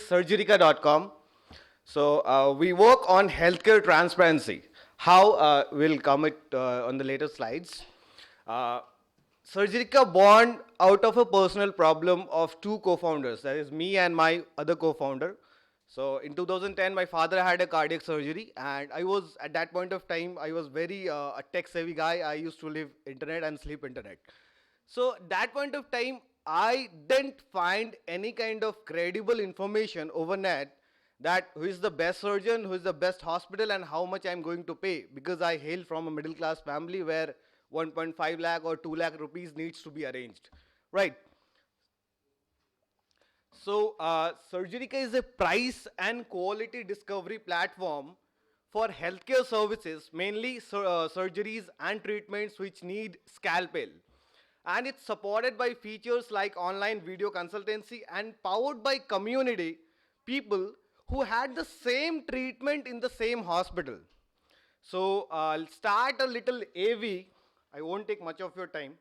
Surgerica.com. So we work on healthcare transparency. How will come it on the later slides. Uh, Surgerica born out of a personal problem of two co-founders. That is me and my other co-founder. So in 2010, my father had a cardiac surgery, and I was at that point of time I was very a tech-savvy guy. I used to live internet and sleep internet. So that point of time, I didn't find any kind of credible information over net that who is the best surgeon, who is the best hospital, and how much I'm going to pay, because I hail from a middle class family where 1.5 lakh or 2 lakh rupees needs to be arranged, right? So, Surgerica is a price and quality discovery platform for healthcare services, mainly surgeries and treatments which need scalpel. And it's supported by features like online video consultancy and powered by community people who had the same treatment in the same hospital. So, I'll start a little AV. I won't take much of your time.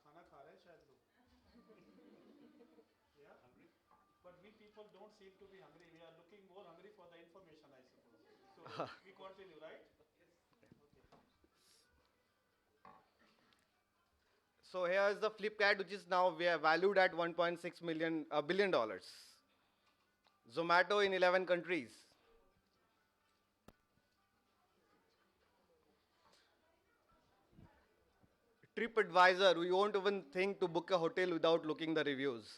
खाना खा रहे हैं शायद लोग. Yeah, hungry. But we people don't seem to be hungry. We are looking more hungry for the information, I suppose. So we continue, right? So here is the Flipkart, which is now we are valued at 1.6 million billion dollars. Zomato in 11 countries. TripAdvisor, we won't even think to book a hotel without looking the reviews.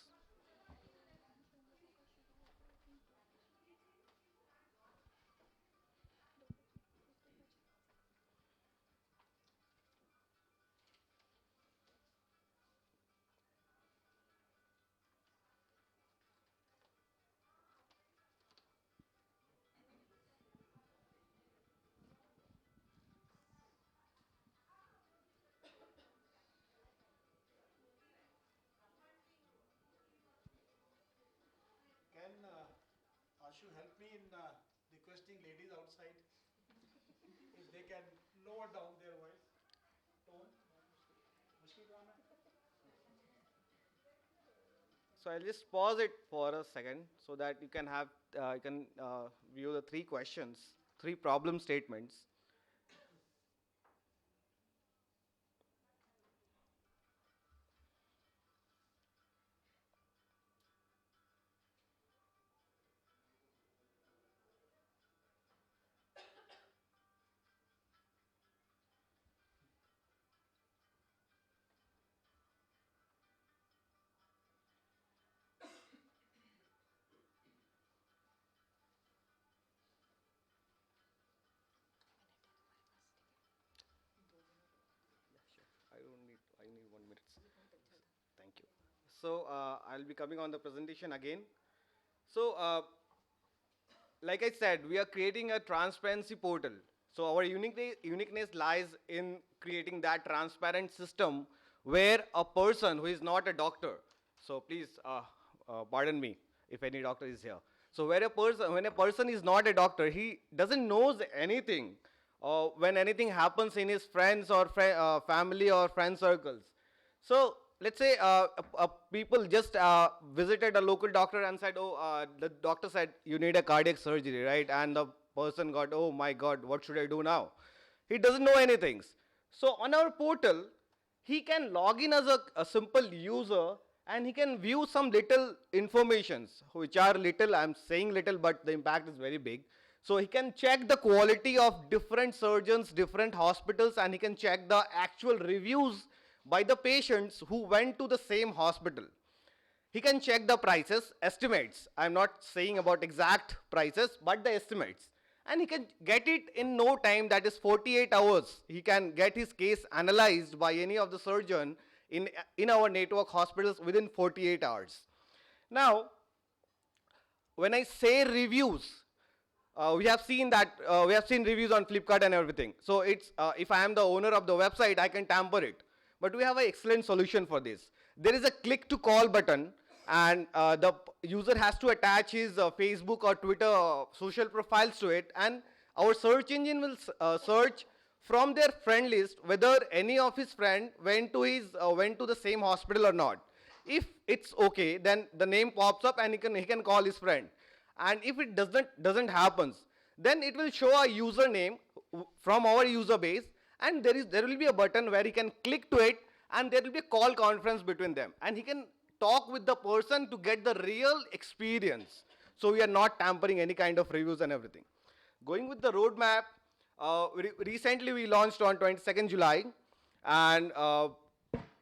Can Ashu help me in requesting ladies outside if they can lower down their voice tone? मुश्किल काम है. So I'll just pause it for a second so that you can have you can view the three questions, three problem statements. I need 1 minute. Thank you. So I'll be coming on the presentation again. So like I said, we are creating a transparency portal. So our uniqueness lies in creating that transparent system where a person who is not a doctor, so please pardon me if any doctor is here. So when a person is not a doctor, he doesn't knows anything. When anything happens in his friends or family or friend circles, so let's say people just visited a local doctor and said, oh, the doctor said you need a cardiac surgery, right? And the person got, oh my God, what should I do now? He doesn't know anything. So on our portal, he can log in as a simple user and he can view some little informations, which are little, I'm saying little, but the impact is very big. So he can check the quality of different surgeons, different hospitals, and he can check the actual reviews by the patients who went to the same hospital. He can check the prices, estimates. I'm not saying about exact prices, but the estimates. And he can get it in no time, that is 48 hours. He can get his case analyzed by any of the surgeon in our network hospitals within 48 hours. Now, when I say reviews, we have seen that we have seen reviews on Flipkart and everything. So it's if I am the owner of the website, I can tamper it. But we have an excellent solution for this. There is a click to call button, and the user has to attach his Facebook or Twitter social profiles to it, and our search engine will search from their friend list whether any of his friend went to the same hospital or not. If it's okay, then the name pops up and he can call his friend. And if it doesn't happens, then it will show a username from our user base, and there will be a button where he can click to it, and there will be a call conference between them, and he can talk with the person to get the real experience. So we are not tampering any kind of reviews and everything. Going with the roadmap, recently we launched on 22nd July, and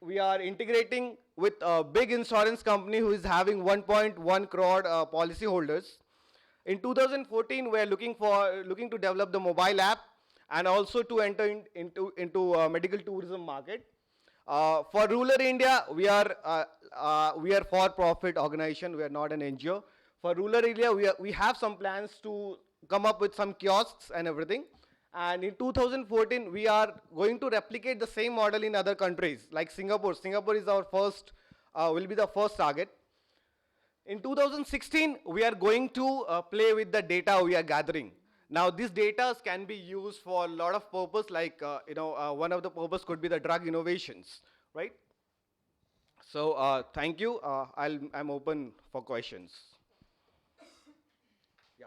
we are integrating with a big insurance company who is having 1.1 crore policy holders. In 2014, we are looking to develop the mobile app and also to enter into medical tourism market. For rural India, we are for-profit organization. We are not an NGO. For rural area, we have some plans to come up with some kiosks and everything. And in 2014, we are going to replicate the same model in other countries, like Singapore. Singapore is our first, will be the first target. In 2016, we are going to play with the data we are gathering. Now, these data can be used for a lot of purpose, like, one of the purpose could be the drug innovations, right? So, thank you. I'm open for questions. Yeah.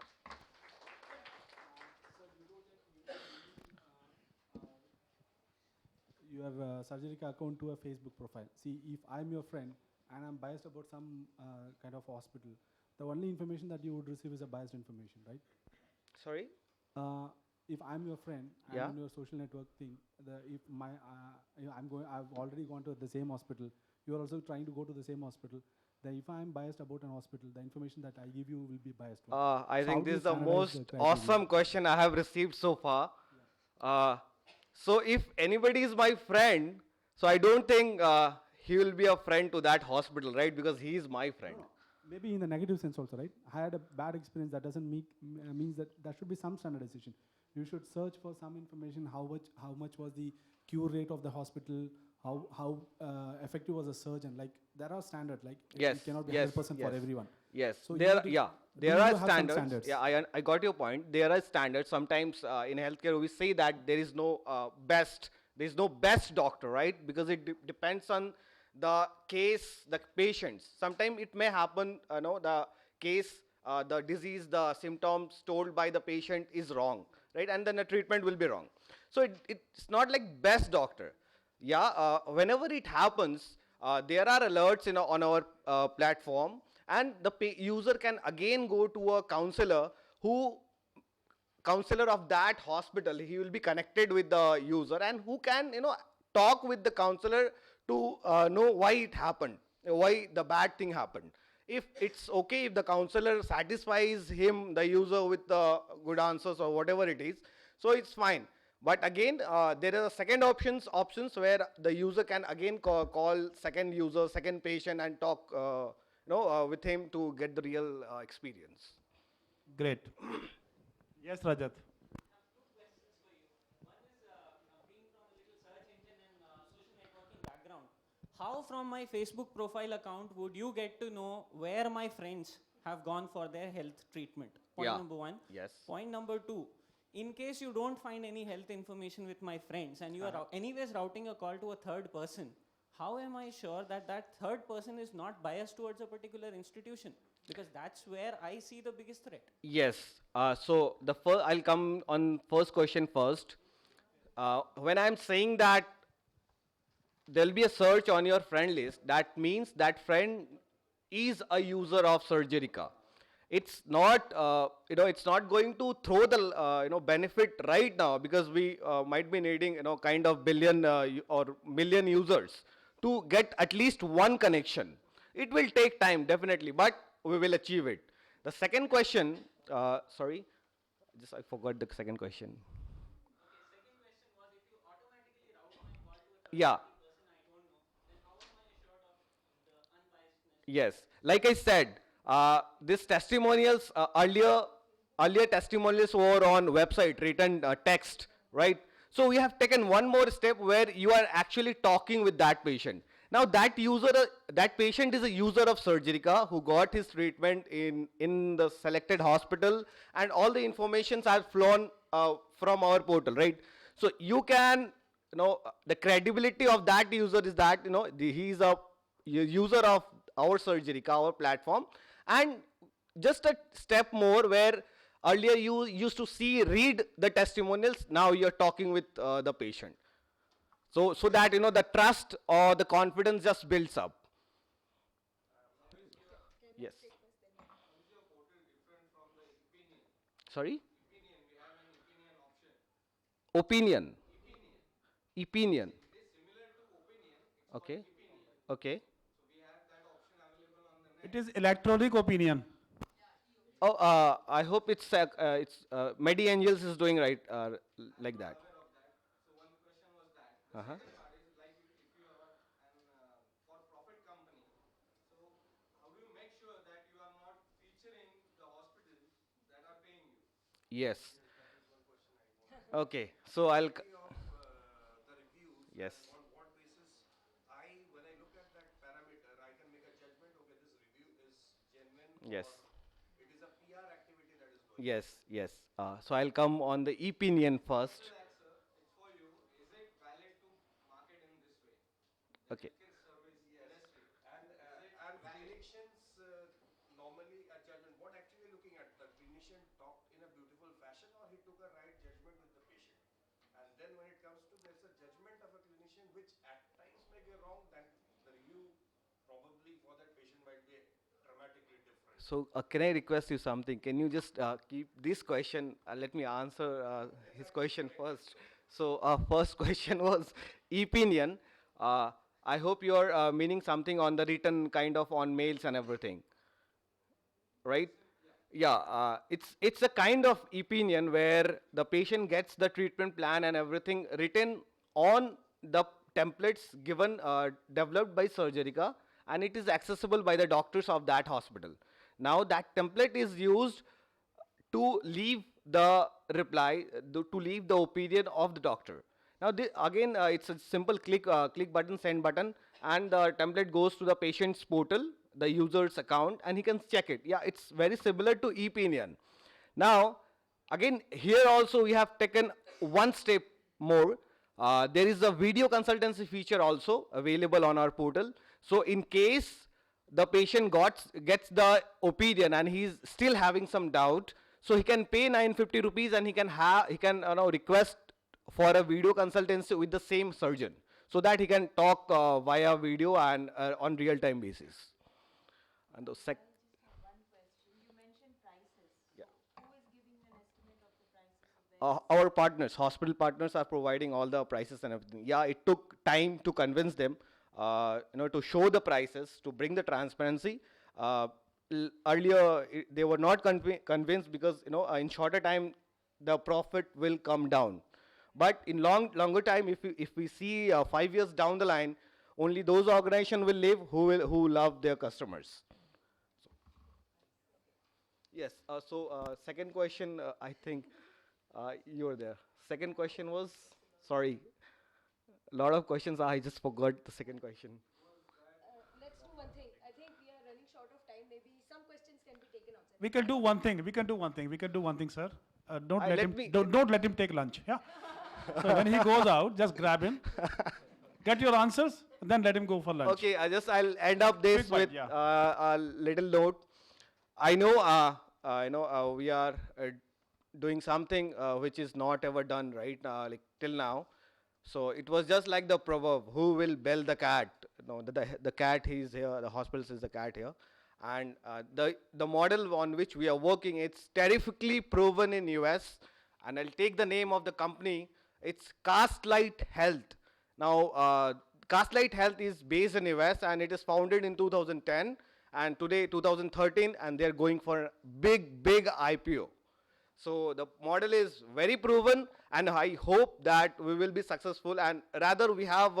You have a Surgerica account to a Facebook profile. See, if I'm your friend and I'm biased about some kind of hospital, the only information that you would receive is a biased information, right? Sorry? If I'm your friend, I'm Yeah. on your social network thing. If my, I've already gone to the same hospital. You are also trying to go to the same hospital. Then, if I'm biased about an hospital, the information that I give you will be biased. Right? I So think how do this you is the standardize most the criteria? awesome question I have received so far. So if anybody is my friend, so I don't think he will be a friend to that hospital, right? Because he is my friend. No, maybe in the negative sense also, right? I had a bad experience. That doesn't means that there should be some standardization. You should search for some information. How much was the cure rate of the hospital? How effective was the surgeon? Like, there are standards. Like, Yes, it cannot be yes, 100% for yes. everyone. Yes, So you there, need to- yeah, do there you are have some standards. standards? Yeah, I got your point. There are standards. Sometimes in healthcare we say that there is no best doctor, right? Because it depends on the case, the patients. Sometimes it may happen, the case, the disease, the symptoms told by the patient is wrong, right? And then the treatment will be wrong. So it's not like best doctor. Yeah, whenever it happens, there are alerts on our platform, and the user can again go to a counselor of that hospital. He will be connected with the user, and who can talk with the counselor to know why it happened, why the bad thing happened. If it's okay, if the counselor satisfies him, the user, with the good answers or whatever it is, so it's fine. But again, there are second options where the user can again call second user, second patient, and talk with him to get the real experience. Great. Yes, Rajat. Background. How from my Facebook profile account would you get to know where my friends have gone for their health treatment? Point Yeah. number one. Yes. Point number two. In case you don't find any health information with my friends and you are anyways routing a call to a third person, how am I sure that that third person is not biased towards a particular institution? Because that's where I see the biggest threat. Yes. So I'll come on first question first. When I'm saying that there'll be a search on your friend list, that means that friend is a user of Surgerica. It's not, it's not going to throw the, benefit right now, because we might be needing, kind of billion or million users to get at least one connection. It will take time, definitely, but we will achieve it. The second question, sorry, I forgot the second question. Yeah. Yes, like I said, these testimonials, earlier testimonials were on website, written text, right? So we have taken one more step where you are actually talking with that patient. Now that patient is a user of Surgerica who got his treatment in the selected hospital, and all the informations are flown from our portal, right? So you can, the credibility of that user is that, he is a user of our Surgerica, our platform. And just a step more, where earlier you used to read the testimonials, now you're talking with the patient. So that, the trust or the confidence just builds up. Yes. Sorry? Opinion. Opinion. Okay. Okay. It is electronic opinion. Oh, I hope it's MediAngels is doing right like that. Uh-huh. Yes. Okay. So The reviews, yes. on what basis when I look at that parameter, I can make a judgment, okay, this review is genuine, Yes. or it is a PR activity that is going. Yes. Yes. So I'll come on the opinion first. Okay. And clinicians normally a judgment. What actually looking at, the clinician talked in a beautiful fashion, or he took a right judgment with the patient. And then when it comes to, there's a judgment of a clinician which at times may be wrong, then the review probably for that patient might be dramatically different. So can I request you something? Can you just keep this question? Let me answer his question first. So first question was opinion. I hope you're meaning something on the written kind of on mails and everything, right? Yeah, it's a kind of opinion where the patient gets the treatment plan and everything written on the templates given, developed by Surgerica, and it is accessible by the doctors of that hospital. Now that template is used to leave the reply, to leave the opinion of the doctor. Now, again, it's a simple click button, send button, and the template goes to the patient's portal, the user's account, and he can check it. Yeah, it's very similar to opinion. Now, again, here also we have taken one step more. There is a video consultancy feature also available on our portal. So, in case the patient gets the opinion and he's still having some doubt, so he can pay 950 rupees and he can request for a video consultancy with the same surgeon, so that he can talk via video and on real time basis. And the One question. You mentioned prices. Yeah. So who is giving an estimate of the prices of the Our partners, hospital partners, are providing all the prices and everything. Yeah, it took time to convince them, to show the prices, to bring the transparency. Earlier, they were not convinced because, in shorter time, the profit will come down. But in longer time, if we see 5 years down the line, only those organizations will live who love their customers. Yes. So second question, I think you were there. Second question was, sorry, a lot of questions. I just forgot the second question. Let's do one thing. I think we are running short of time. Maybe some questions can be taken outside. We can do one thing. We can do one thing, sir. Don't let let him. me- Don't let him take lunch. Yeah. So when he goes out, just grab him. Get your answers, and then let him go for lunch. Okay, I'll end up this Quick one, with yeah. a little note. I know, we are doing something which is not ever done, right? Like till now. So it was just like the proverb: "Who will bell the cat?" The cat is here. The hospital is the cat here, and the model on which we are working, it's terrifically proven in US, and I'll take the name of the company. It's Castlight Health. Now, Castlight Health is based in US and it is founded in 2010, and today 2013, and they're going for big IPO. So the model is very proven, and I hope that we will be successful. And rather, we have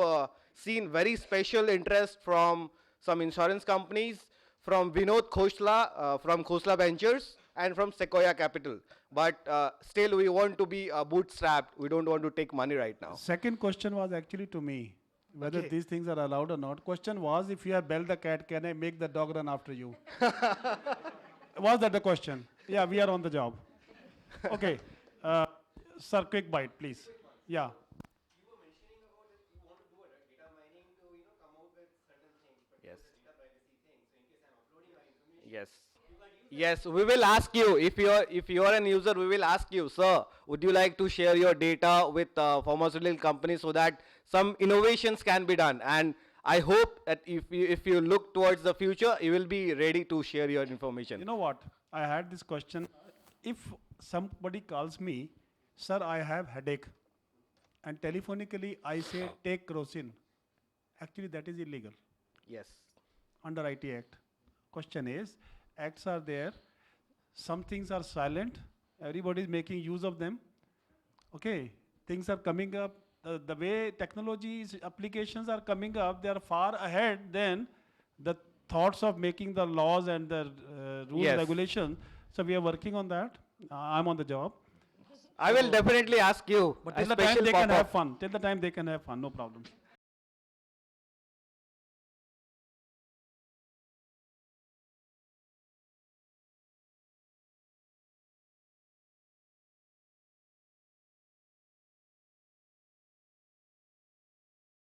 seen very special interest from some insurance companies, from Vinod Khosla, from Khosla Ventures, and from Sequoia Capital. But still, we want to be bootstrapped. We don't want to take money right now. Second question was actually to me, whether Okay. these things are allowed or not. Question was, if you have bell the cat, can I make the dog run after you? Was that the question? Yeah, we are on the job. Okay. Sir, quick bite, please. Yeah. You were mentioning about that you want to do a data mining to, come out with certain things, but Yes. the data privacy thing. So in case I'm uploading my information, Yes. Yes, we will ask you if you are an user. We will ask you, sir, would you like to share your data with pharmaceutical companies so that some innovations can be done? And I hope that if you look towards the future, you will be ready to share your information. You know what? I had this question. If somebody calls me, sir, I have headache, and telephonically I say take Crocin, actually that is illegal Yes. under IT Act. Question is, acts are there, some things are silent, everybody is making use of them. Okay, things are coming up, the way technologies, applications are coming up, they are far ahead than the thoughts of making the laws and the rules, Yes. regulations. So we are working on that. I'm on the job. I will definitely ask you. But a till the time special they can pop-up. have fun. Till the time they can have fun, no problem.